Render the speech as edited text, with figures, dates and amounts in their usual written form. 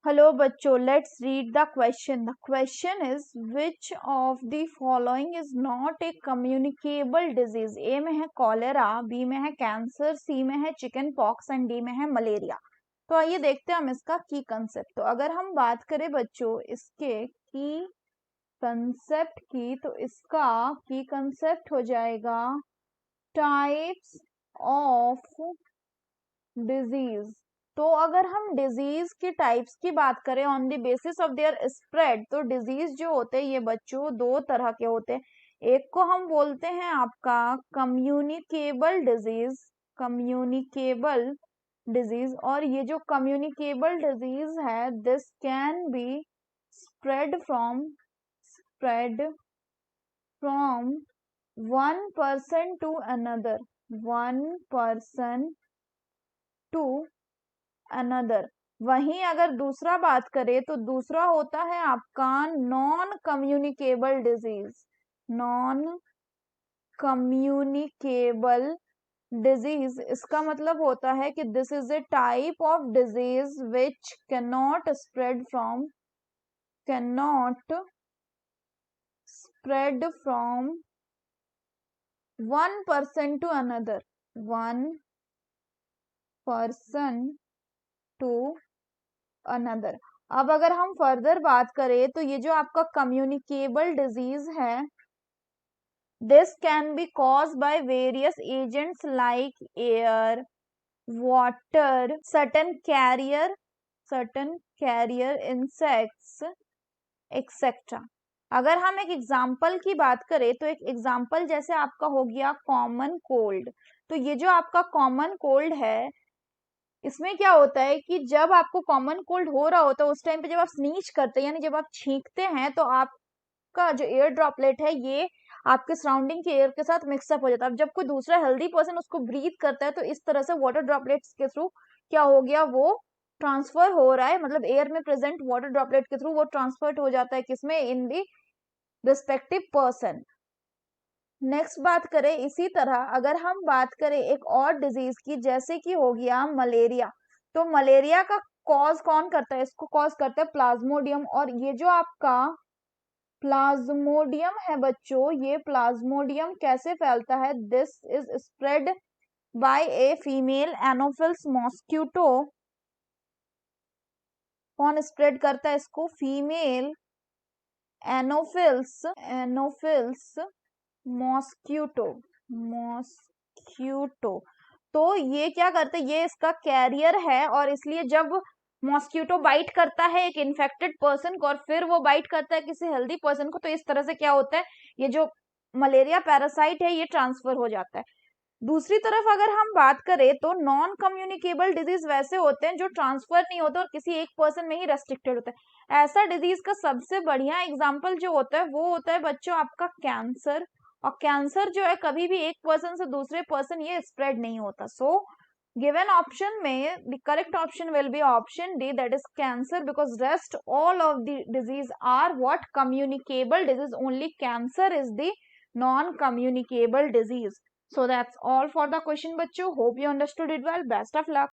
Hello बच्चों, let's read the question. The question is which of the following is not a communicable disease. A में है cholera, B में है cancer, सी में है चिकन पॉक्स एंड डी में है मलेरिया. तो आइए देखते हैं हम इसका की कंसेप्ट. तो अगर हम बात करें बच्चों इसके की कंसेप्ट की, तो इसका की कंसेप्ट हो जाएगा टाइप्स ऑफ डिजीज. तो अगर हम डिजीज की टाइप्स की बात करें on the basis of their spread, तो डिजीज जो होते हैं ये बच्चों दो तरह के होते हैं. एक को हम बोलते हैं आपका कम्युनिकेबल डिजीज, कम्युनिकेबल डिजीज. और ये जो कम्युनिकेबल डिजीज है, this can be spread from one person to another, one person to another. वहीं अगर दूसरा बात करें तो दूसरा होता है आपका non communicable disease. Non communicable disease, इसका मतलब होता है कि this is a type of disease which cannot spread from one person to another, one person to another. अब अगर हम फर्दर बात करें तो ये जो आपका कम्युनिकेबल डिजीज है, this can be cause by various agents like air, water, certain carrier insects etcetera. अगर हम एक एग्जाम्पल की बात करें तो एक एग्जाम्पल जैसे आपका हो गया कॉमन कोल्ड. तो ये जो आपका कॉमन कोल्ड है, इसमें क्या होता है कि जब आपको कॉमन कोल्ड हो रहा होता है उस टाइम पे जब आप स्नीच करते हैं, यानी जब आप छींकते हैं, तो आपका जो एयर ड्रॉपलेट है ये आपके सराउंडिंग के एयर के साथ मिक्सअप हो जाता है. अब जब कोई दूसरा हेल्दी पर्सन उसको ब्रीथ करता है तो इस तरह से वाटर ड्रॉपलेट्स के थ्रू क्या हो गया, वो ट्रांसफर हो रहा है. मतलब एयर में प्रेजेंट वाटर ड्रॉपलेट के थ्रू वो ट्रांसफर हो जाता है किसमें, इन दी रिस्पेक्टिव पर्सन. नेक्स्ट बात करें इसी तरह अगर हम बात करें एक और डिजीज की, जैसे कि हो गया मलेरिया. तो मलेरिया का कॉज कौन करता है, इसको कॉज करता है प्लाज्मोडियम. और ये जो आपका प्लाज्मोडियम है बच्चों, ये प्लाज्मोडियम कैसे फैलता है, this is spread by a female Anopheles mosquito. कौन स्प्रेड करता है इसको, फीमेल एनोफिल्स मॉस्क्यूटो. तो ये क्या करते हैं, ये इसका कैरियर है, और इसलिए जब मॉस्क्यूटो बाइट करता है एक इन्फेक्टेड पर्सन को और फिर वो बाइट करता है किसी हेल्दी पर्सन को, तो इस तरह से क्या होता है, ये जो मलेरिया पैरासाइट है ये ट्रांसफर हो जाता है. दूसरी तरफ अगर हम बात करें तो नॉन कम्युनिकेबल डिजीज वैसे होते हैं जो ट्रांसफर नहीं होते और किसी एक पर्सन में ही रेस्ट्रिक्टेड होता है. ऐसा डिजीज का सबसे बढ़िया एग्जांपल जो होता है वो होता है बच्चों आपका कैंसर. और कैंसर जो है कभी भी एक पर्सन से दूसरे पर्सन ये स्प्रेड नहीं होता. सो गिवन ऑप्शन में the correct option will be option D, that is cancer, because rest all of the disease are what, communicable disease. Only cancer is the non communicable disease. So that's all for the question बच्चों. Hope you understood it well. Best of luck.